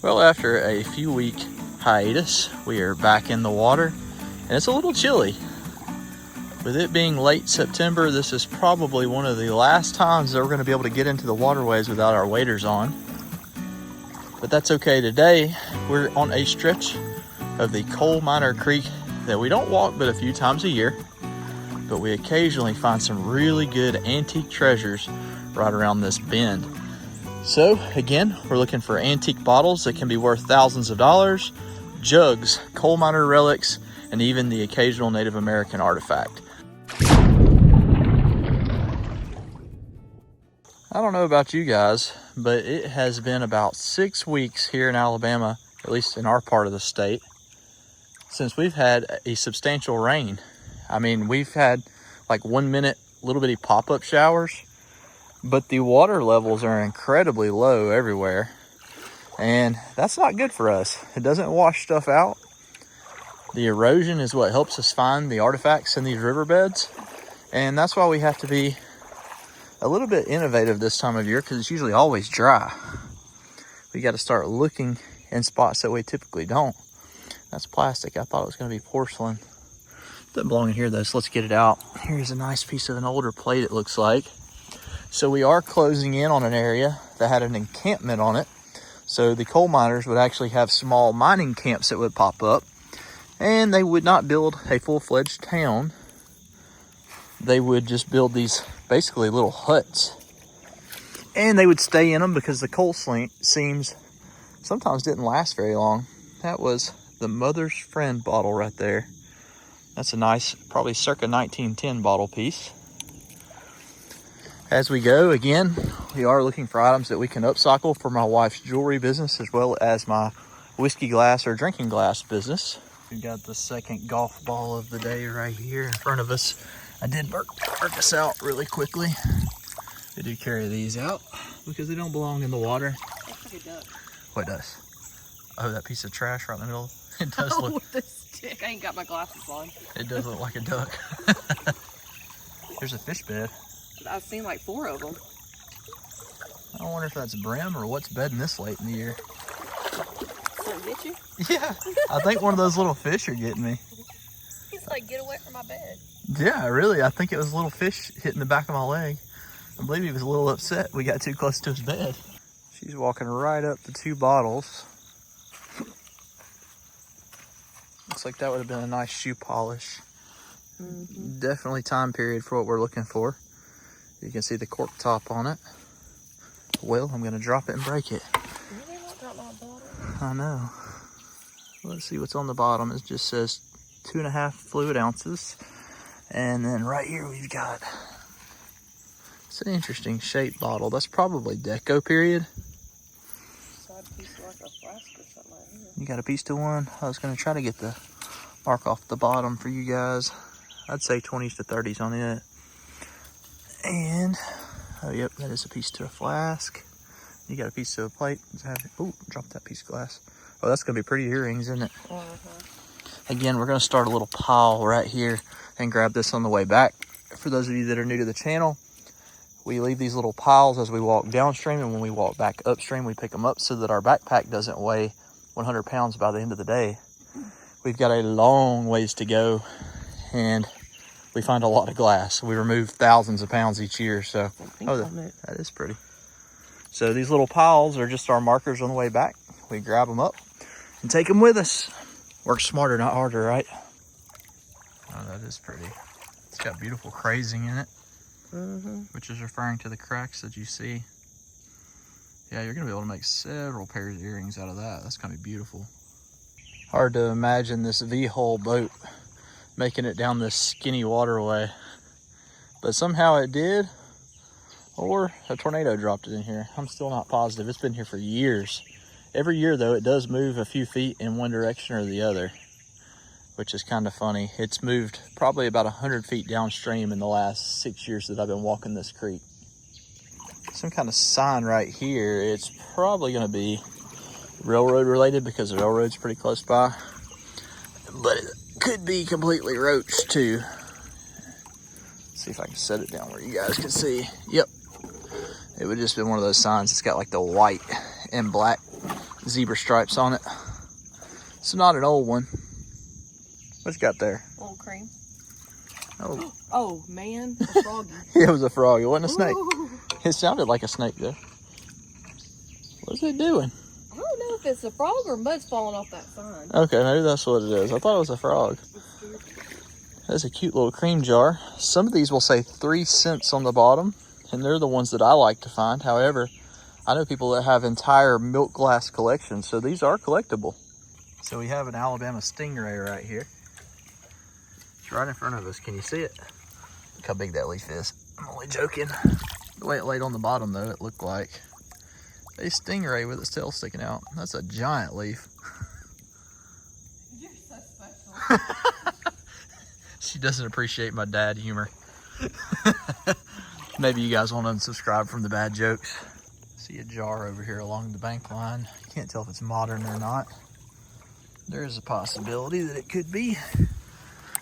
Well, after a few week hiatus, we are back in the water, and it's a little chilly. With it being late September, this is probably one of the last times that we're going to be able to get into the waterways without our waders on. But that's okay. Today, we're on a stretch of the Coal Miner Creek that we don't walk but a few times a year, but we occasionally find some really good antique treasures right around this bend. So again, we're looking for antique bottles that can be worth thousands of dollars, jugs, coal miner relics, and even the occasional Native American artifact. I don't know about you guys, but it has been about 6 weeks here in Alabama, at least in our part of the state, since we've had a substantial rain. I mean, we've had like 1 minute little bitty pop-up showers, but the water levels are incredibly low everywhere, and that's not good for us. It doesn't wash stuff out. The erosion is what helps us find the artifacts in these riverbeds, and that's why we have to be a little bit innovative this time of year, because it's usually always dry. We got to start looking in spots that we typically don't. That's plastic. I thought it was going to be porcelain. Doesn't belong in here though, so let's get it out. Here's a nice piece of an older plate, it looks like. So we are closing in on an area that had an encampment on it. So the coal miners would actually have small mining camps that would pop up, and they would not build a full-fledged town. They would just build these basically little huts, and they would stay in them because the coal seams sometimes didn't last very long. That was the Mother's Friend bottle right there. That's a nice, probably circa 1910 bottle piece. As we go, again, we are looking for items that we can upcycle for my wife's jewelry business, as well as my whiskey glass or drinking glass business. We've got the second golf ball of the day right here in front of us. I did work us out really quickly. They do carry these out because they don't belong in the water. Looks like a duck. What does? Oh, that piece of trash right in the middle. It does look. With the stick. I ain't got my glasses on. It does look like a duck. Here's a fish bed. I've seen like 4 of them. I wonder if that's brim or what's bedding this late in the year. Something get you? Yeah, I think one of those little fish are getting me. He's like, get away from my bed. Yeah, really, I think it was a little fish hitting the back of my leg. I believe he was a little upset we got too close to his bed. She's walking right up the 2 bottles. Looks like that would have been a nice shoe polish. Mm-hmm. Definitely time period for what we're looking for. You can see the cork top on it. Well, I'm gonna drop it and break it. Really not drop my bottle? I know. Let's see what's on the bottom. It just says 2.5 fluid ounces. And then right here we've got, it's an interesting shaped bottle. That's probably deco period. Side piece like a flask or something like that. You got a piece to one? I was gonna try to get the mark off the bottom for you guys. I'd say 20s to 30s on it. And, oh yep, that is a piece to a flask. You got a piece to a plate. Oh, drop that piece of glass. Oh, that's gonna be pretty earrings, isn't it? Again, we're gonna start a little pile right here and grab this on the way back. For those of you that are new to the channel, we leave these little piles as we walk downstream, and when we walk back upstream, we pick them up so that our backpack doesn't weigh 100 pounds by the end of the day. We've got a long ways to go, and we find a lot of glass. We remove thousands of pounds each year, so oh, that is pretty. So these little piles are just our markers on the way back. We grab them up and take them with us. Work smarter, not harder, right? Oh, that is pretty. It's got beautiful crazing in it, which is referring to the cracks that you see. Yeah, you're gonna be able to make several pairs of earrings out of that. That's gonna be beautiful. Hard to imagine this V-hull boat making it down this skinny waterway, but somehow it did, or a tornado dropped it in here. I'm still not positive. It's been here for years. Every year though, it does move a few feet in one direction or the other, which is kind of funny. It's moved probably about 100 feet downstream in the last 6 years that I've been walking this creek. Some kind of sign right here. It's probably gonna be railroad related because the railroad's pretty close by, but it could be completely roached too. Let's see if I can set it down where you guys can see. Yep, it would just been one of those signs. It's got like the white and black zebra stripes on it. It's not an old one. What you got there? Old cream. Oh, Oh man, a froggy. it was a frog. It wasn't a snake. Ooh. It sounded like a snake though. What's it doing? I don't know if it's a frog or mud's falling off that sign. Okay, maybe that's what it is. I thought it was a frog. That's a cute little cream jar. Some of these will say 3 cents on the bottom, and they're the ones that I like to find. However, I know people that have entire milk glass collections, so these are collectible. So we have an Alabama stingray right here. It's right in front of us. Can you see it? Look how big that leaf is. I'm only joking. The way it laid on the bottom, though, it looked like a stingray with its tail sticking out. That's a giant leaf. You're so special. She doesn't appreciate my dad humor. Maybe you guys want to unsubscribe from the bad jokes. See a jar over here along the bank line. Can't tell if it's modern or not. There is a possibility that it could be,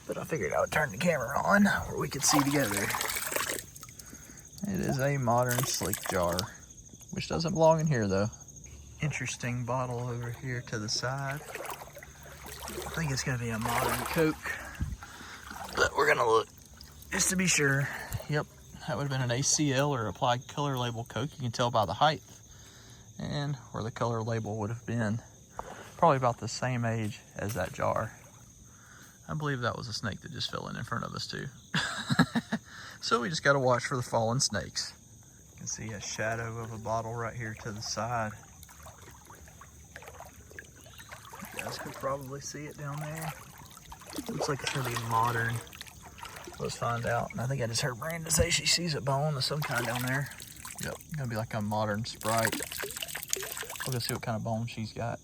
but I figured I would turn the camera on where we could see together. It is a modern slick jar, which doesn't belong in here though. Interesting bottle over here to the side. I think it's gonna be a modern Coke, but we're gonna look just to be sure. Yep, that would have been an ACL or applied color label Coke. You can tell by the height and where the color label would have been. Probably about the same age as that jar. I believe that was a snake that just fell in front of us too. So we just gotta watch for the fallen snakes. You can see a shadow of a bottle right here to the side. You guys could probably see it down there. Looks like it's gonna be modern. Let's find out. And I think I just heard Brandon say she sees a bone of some kind down there. Yep, gonna be like a modern Sprite. We'll go see what kind of bone she's got.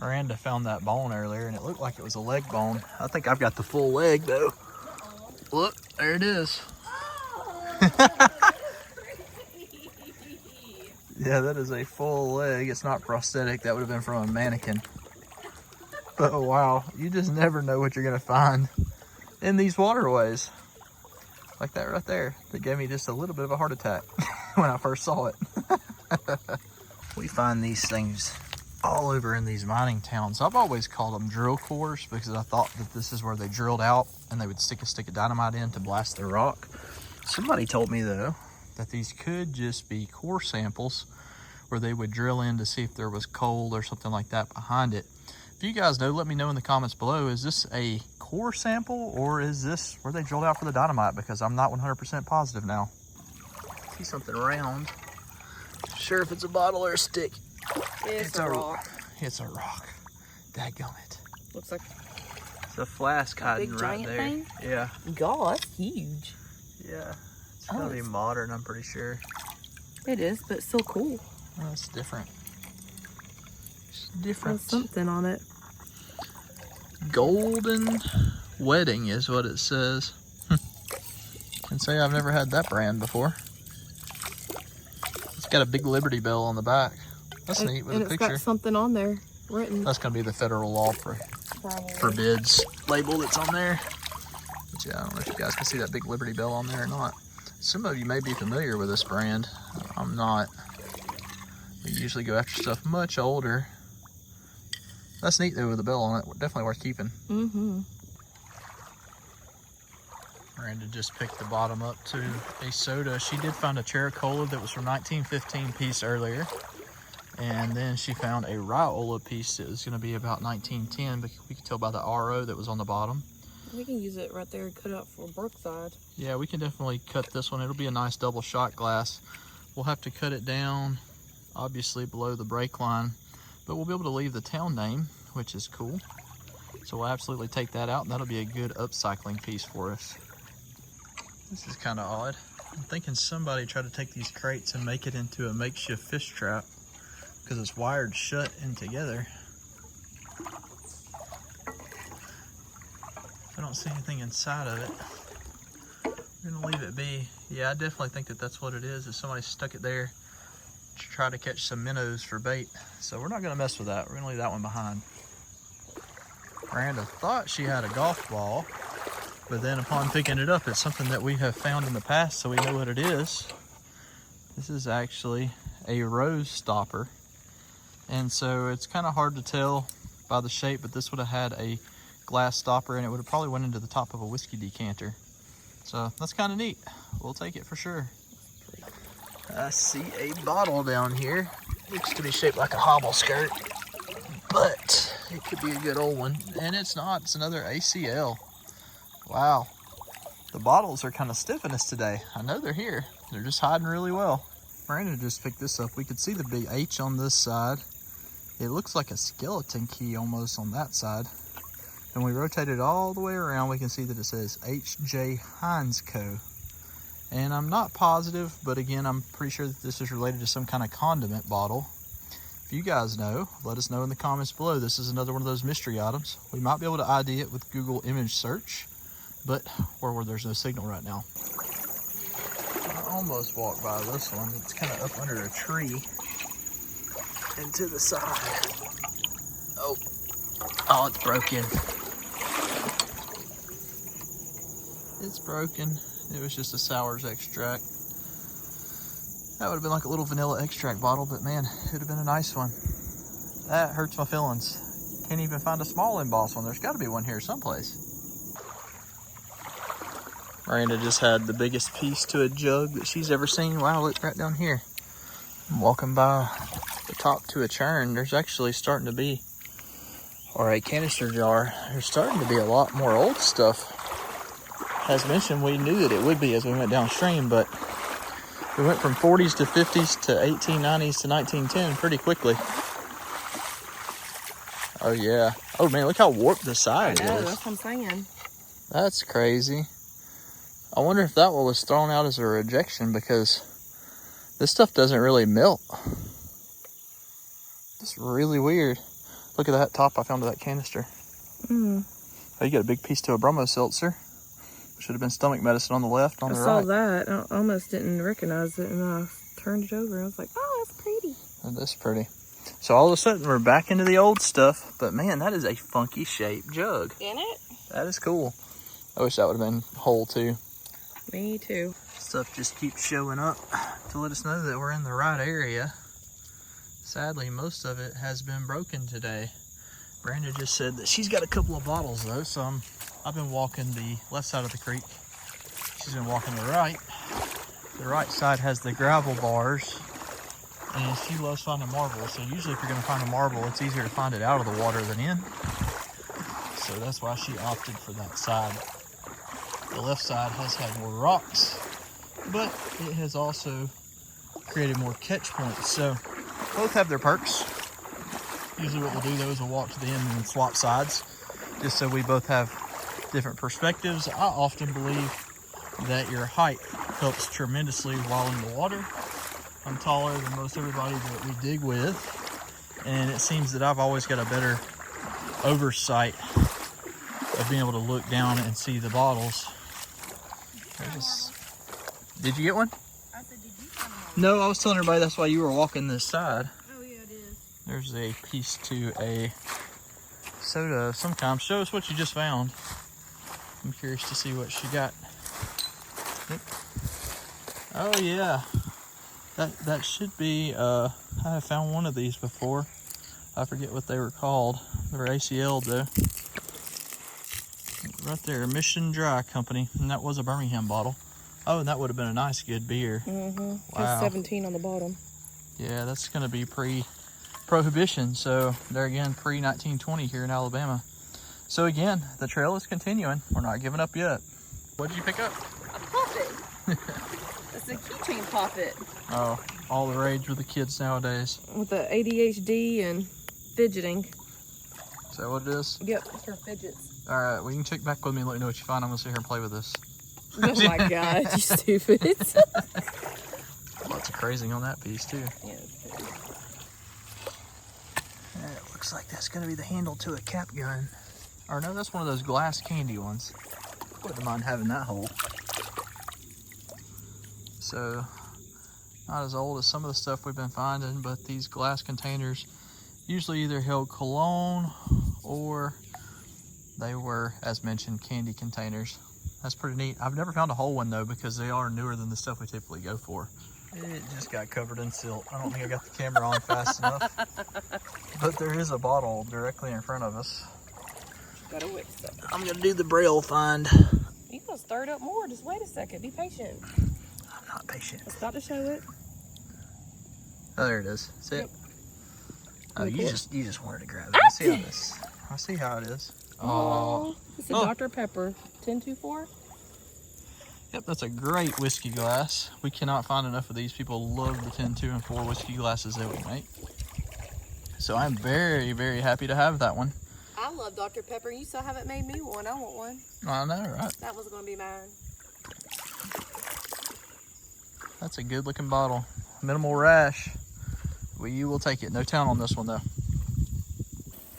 Miranda found that bone earlier and it looked like it was a leg bone. I think I've got the full leg though. Look, there it is. Yeah, that is a full leg. It's not prosthetic. That would have been from a mannequin. But oh, wow, you just never know what you're gonna find in these waterways. Like that right there. That gave me just a little bit of a heart attack when I first saw it. We find these things all over in these mining towns. I've always called them drill cores because I thought that this is where they drilled out and they would stick a stick of dynamite in to blast their rock. Somebody told me though that these could just be core samples where they would drill in to see if there was coal or something like that behind it. If you guys know, let me know in the comments below. Is this a core sample or is this where they drilled out for the dynamite? Because I'm not 100% positive now. See something round. Sure if it's a bottle or a stick. It's a rock. It's a rock. Dadgummit. Looks like It's a flask hiding big right giant there. thing? Yeah. God, that's huge. Yeah. It's gonna be modern, I'm pretty sure. It is, but it's still cool. Oh, it's different. It's different. There's something on it. Golden Wedding is what it says. Can say I've never had that brand before. It's got a big Liberty Bell on the back. That's neat with a it's picture. got something on there written. That's gonna be the federal law forbids label that's on there. But yeah, I don't know if you guys can see that big Liberty Bell on there or not. Some of you may be familiar with this brand. I'm not. We usually go after stuff much older. That's neat though with the bell on it. Definitely worth keeping. Mm-hmm. Miranda just picked the bottom up to a soda. She did find a Chericola that was from 1915 piece earlier. And then she found a Riola piece that was going to be about 1910, but we could tell by the RO that was on the bottom. We can use it right there and cut out for Brookside. Yeah, we can definitely cut this one. It'll be a nice double shot glass. We'll have to cut it down, obviously below the brake line, but we'll be able to leave the town name, which is cool. So we'll absolutely take that out, and that'll be a good upcycling piece for us. This is kind of odd. I'm thinking somebody tried to take these crates and make it into a makeshift fish trap because it's wired shut in together. I don't see anything inside of it. We're gonna leave it be. Yeah, I definitely think that that's what it is somebody stuck it there to try to catch some minnows for bait. So we're not gonna mess with that. We're gonna leave that one behind. Miranda thought she had a golf ball, but then upon picking it up, it's something that we have found in the past, so we know what it is. This is actually a rose stopper. And so it's kind of hard to tell by the shape, but this would have had a glass stopper and it would have probably went into the top of a whiskey decanter. So that's kind of neat. We'll take it for sure. I see a bottle down here. Looks to be shaped like a hobble skirt, but it could be a good old one. And it's not, it's another ACL. Wow. The bottles are kind of stiffing us today. I know they're here. They're just hiding really well. Brandon just picked this up. We could see the big H on this side. It looks like a skeleton key almost on that side. And we rotate it all the way around, we can see that it says H.J. Heinz Co. And I'm not positive, but again, I'm pretty sure that this is related to some kind of condiment bottle. If you guys know, let us know in the comments below. This is another one of those mystery items. We might be able to ID it with Google image search, but where there's no signal right now. I almost walked by this one. It's kind of up under a tree and to the side. Oh, it's broken. It's broken. It was just a sours extract. That would have been like a little vanilla extract bottle, but man, it would have been a nice one. That hurts my feelings. Can't even find a small embossed one. There's got to be one here someplace. Miranda just had the biggest piece to a jug that she's ever seen. Wow, look right down here. I'm walking by the top to a churn. There's actually starting to be, or a canister jar. There's starting to be a lot more old stuff. As mentioned, we knew that it would be as we went downstream, but we went from 40s to 50s to 1890s to 1910 pretty quickly. Oh yeah. Oh man, look how warped the side is. That's what I'm saying. That's crazy. I wonder if that one was thrown out as a rejection because this stuff doesn't really melt. It's really weird. Look at that top I found of that canister. Oh, you got a big piece to a bromo seltzer. Should have been stomach medicine on the left, on the right. I saw that. I almost didn't recognize it, and I turned it over. I was like, oh, that's pretty. That is pretty. So all of a sudden, we're back into the old stuff. But man, that is a funky shaped jug. Isn't it? That is cool. I wish that would have been whole too. Me too. Stuff just keeps showing up to let us know that we're in the right area. Sadly, most of it has been broken today. Brenda just said that she's got a couple of bottles though, so I've been walking the left side of the creek. She's been walking the right. The right side has the gravel bars, and she loves finding marble. So usually if you're gonna find a marble, it's easier to find it out of the water than in. So that's why she opted for that side. The left side has had more rocks, but it has also created more catch points. So both have their perks. Usually what we'll do though is we'll walk to the end and then swap sides, just so we both have different perspectives. I often believe that your height helps tremendously while in the water. I'm taller than most everybody that we dig with, and it seems that I've always got a better oversight of being able to look down and see the bottles. Did you get one? I said, did you find one? No, I was telling everybody that's why you were walking this side. Oh, yeah, it is. There's a piece to a soda of some kind. Show us what you just found. I'm curious to see what she got. Oh yeah, that should be. I have found one of these before. I forget what they were called. They were ACL though. Right there, Mission Dry Company, and that was a Birmingham bottle. Oh, and that would have been a nice good beer. Wow. Wow. 17 on the bottom. Yeah, that's going to be pre-prohibition. So there again, pre-1920 here in Alabama. So again, the trail is continuing. We're not giving up yet. What did you pick up? A poppet. That's a keychain poppet. Oh, all the rage with the kids nowadays. With the ADHD and fidgeting. Is that what it is? Yep, it's for fidgets. All right, well, you can check back with me and let me know what you find. I'm going to sit here and play with this. Oh my God, you stupid. Lots of crazing on that piece, too. Yeah, it's good. It looks like that's going to be the handle to a cap gun. Or no, that's one of those glass candy ones. Wouldn't mind having that hole. So, not as old as some of the stuff we've been finding, but these glass containers usually either held cologne or they were, as mentioned, candy containers. That's pretty neat. I've never found a whole one though, because they are newer than the stuff we typically go for. It just got covered in silt. I don't think I got the camera on fast enough. But there is a bottle directly in front of us. Gotta wait a second. I'm gonna do the braille find. You gonna stir it up more. Just wait a second. Be patient. I'm not patient. It's about to show it. Oh, there it is. See it? Yep. Oh, Really you cool. just wanted to grab it. I see how this. I see how it is. Oh, it's a Oh. Dr. Pepper 1024. Yep, that's a great whiskey glass. We cannot find enough of these. People love the 10, 2, and 4 whiskey glasses that we make. So I'm very, very happy to have that one. I love Dr. Pepper. You still haven't made me one. I want one. I know, right? That was gonna be mine. That's a good looking bottle. Minimal rash. Well, you will take it. No town on this one though.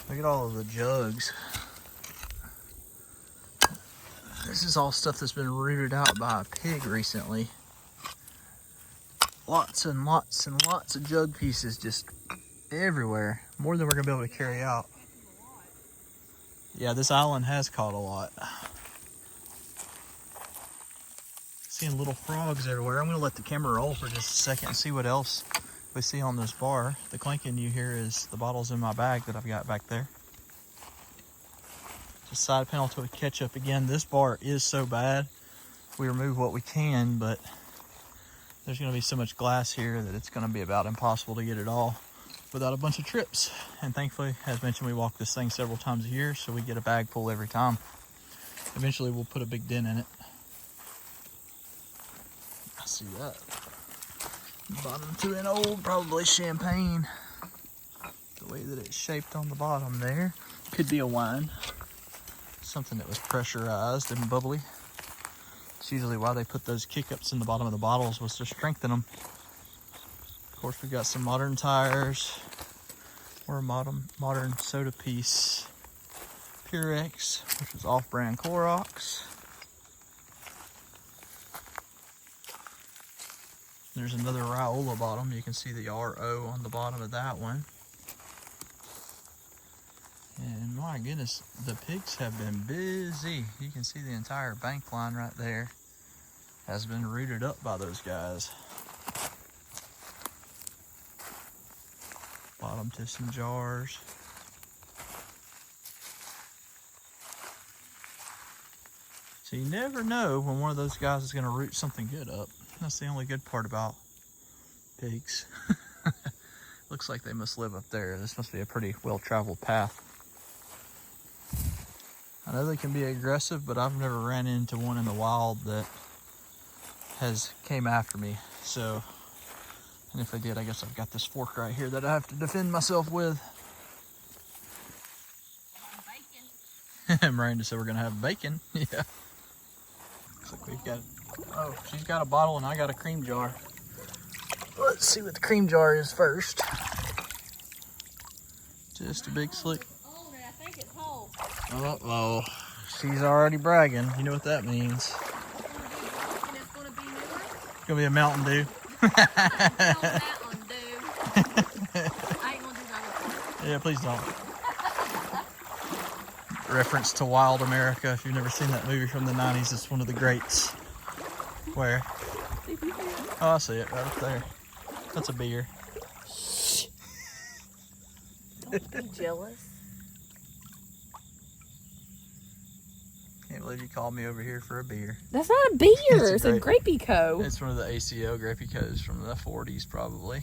Look at all of the jugs. This is all stuff that's been rooted out by a pig recently. Lots and lots and lots of jug pieces just everywhere. More than we're gonna be able to carry out. Yeah, this island has caught a lot. Seeing little frogs everywhere. I'm gonna let the camera roll for just a second and see what else we see on this bar. The clanking you hear is the bottles in my bag that I've got back there. Just side panel to a ketchup again. This bar is so bad. We remove what we can, but there's gonna be so much glass here that it's gonna be about impossible to get it all without a bunch of trips. And thankfully, as mentioned, we walk this thing several times a year, so we get a bag full every time. Eventually, we'll put a big dent in it. I see that. Bottom to an old, probably champagne. The way that it's shaped on the bottom there. Could be a wine. Something that was pressurized and bubbly. It's usually why they put those kick-ups in the bottom of the bottles, was to strengthen them. Of course, we've got some modern tires. Or a modern soda piece. Purex, which is off-brand Clorox. There's another Raola bottom. You can see the RO on the bottom of that one. And my goodness, the pigs have been busy. You can see the entire bank line right there has been rooted up by those guys. Bottom to some jars. So you never know when one of those guys is going to root something good up. That's the only good part about pigs. Looks like they must live up there. This must be a pretty well-traveled path. I know they can be aggressive, but I've never ran into one in the wild that has came after me. So, and if they did, I guess I've got this fork right here that I have to defend myself with. Miranda said we're gonna have bacon. Yeah. Looks like we've got, oh, she's got a bottle and I got a cream jar. Let's see what the cream jar is first. Just a big slick. I think it's whole. Uh-oh. She's already bragging. You know what that means. It's gonna be newer. It's gonna be a Mountain Dew. Mountain Dew. I ain't gonna do that. Yeah, please don't. Reference to Wild America. If you've never seen that movie from the 90s, it's one of the greats. Where? Oh, I see it right up there. That's a beer. Don't be jealous. Can't believe you called me over here for a beer. That's not a beer. It's a grapey co. It's one of the ACO Grapey Co's from the 40s, probably.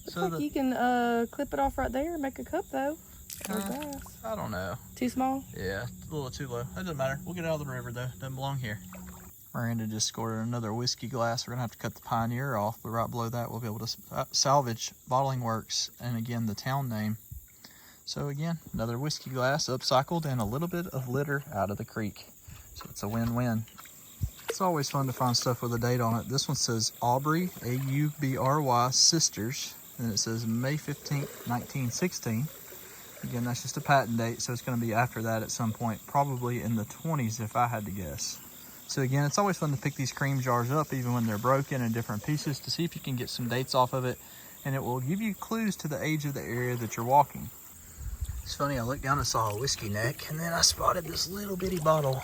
Looks So like you can clip it off right there and make a cup though. Or glass. I don't know. Too small? Yeah, a little too low. That doesn't matter. We'll get it out of the river though. Doesn't belong here. Miranda just scored another whiskey glass. We're gonna have to cut the Pioneer off, but right below that we'll be able to salvage Bottling Works and again the town name. So again, another whiskey glass upcycled and a little bit of litter out of the creek. So it's a win-win. It's always fun to find stuff with a date on it. This one says Aubrey, A-U-B-R-Y, Sisters, and it says May 15th, 1916. Again, that's just a patent date, so it's going to be after that at some point, probably in the 20s if I had to guess. So again, it's always fun to pick these cream jars up, even when they're broken in different pieces, to see if you can get some dates off of it, and it will give you clues to the age of the area that you're walking. It's funny, I looked down and saw a whiskey neck, and then I spotted this little bitty bottle.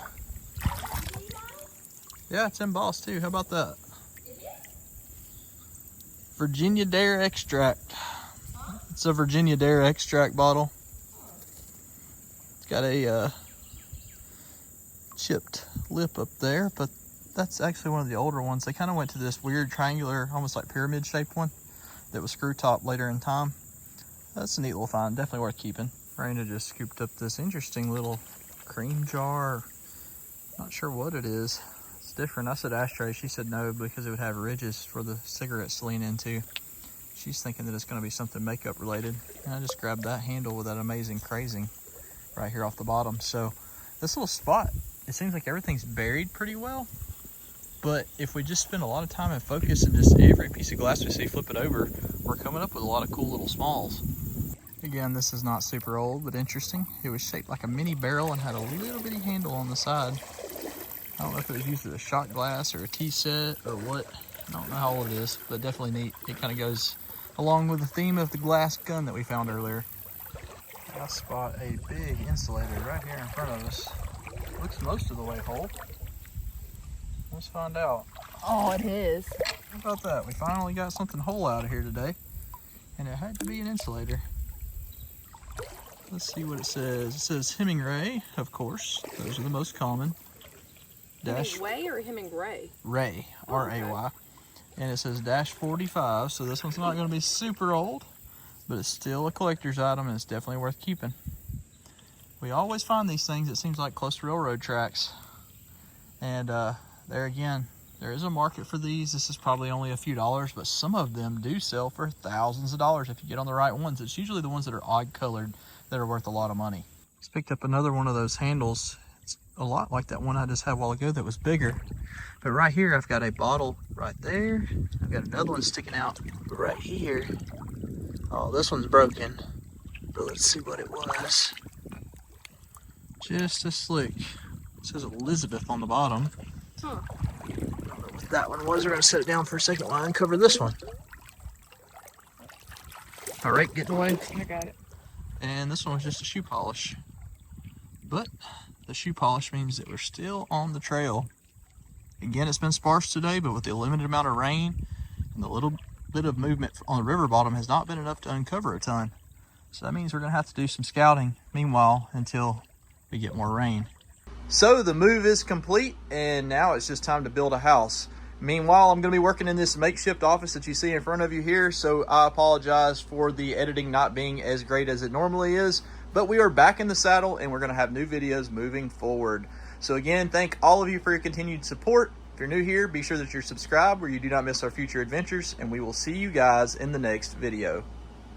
Yeah, it's embossed too. How about that? Virginia Dare extract. It's a Virginia Dare extract bottle. It's got a chipped lip up there, but that's actually one of the older ones. They kind of went to this weird triangular, almost like pyramid shaped one that was screw top later in time. That's a neat little find, definitely worth keeping. Raina just scooped up this interesting little cream jar. Not sure what it is. It's different. I said ashtray. She said no because it would have ridges for the cigarettes to lean into. She's thinking that it's going to be something makeup related. And I just grabbed that handle with that amazing crazing right here off the bottom. So this little spot, it seems like everything's buried pretty well. But if we just spend a lot of time and focus and just every piece of glass we see flip it over, we're coming up with a lot of cool little smalls. Again, this is not super old, but interesting. It was shaped like a mini barrel and had a little bitty handle on the side. I don't know if it was used as a shot glass or a tea set or what. I don't know how old it is, but definitely neat. It kind of goes along with the theme of the glass gun that we found earlier. I spot a big insulator right here in front of us. Looks most of the way whole. Let's find out. Oh, it is. How about that? We finally got something whole out of here today. And it had to be an insulator. Let's see what it says. It says Hemingray, of course. Those are the most common. Hemingway or Hemingray? Ray, R-A-Y. And it says -45, so this one's not going to be super old, but it's still a collector's item and it's definitely worth keeping. We always find these things, it seems like, close to railroad tracks. And there again, there is a market for these. This is probably only a few dollars, but some of them do sell for thousands of dollars if you get on the right ones. It's usually the ones that are odd colored that are worth a lot of money. Just picked up another one of those handles. It's a lot like that one I just had a while ago that was bigger. But right here, I've got a bottle right there. I've got another one sticking out right here. Oh, this one's broken. But let's see what it was. Just a slick. It says Elizabeth on the bottom. Huh. I don't know what that one was. We're going to set it down for a second while I uncover this one. All right, getting away. I got it. And this one was just a shoe polish. But the shoe polish means that we're still on the trail. Again, it's been sparse today, but with the limited amount of rain and the little bit of movement on the river bottom has not been enough to uncover a ton. So that means we're going to have to do some scouting meanwhile until we get more rain. So the move is complete, and now it's just time to build a house. Meanwhile, I'm going to be working in this makeshift office that you see in front of you here, so I apologize for the editing not being as great as it normally is, but we are back in the saddle and we're going to have new videos moving forward. So again, thank all of you for your continued support. If you're new here, be sure that you're subscribed where you do not miss our future adventures, and we will see you guys in the next video.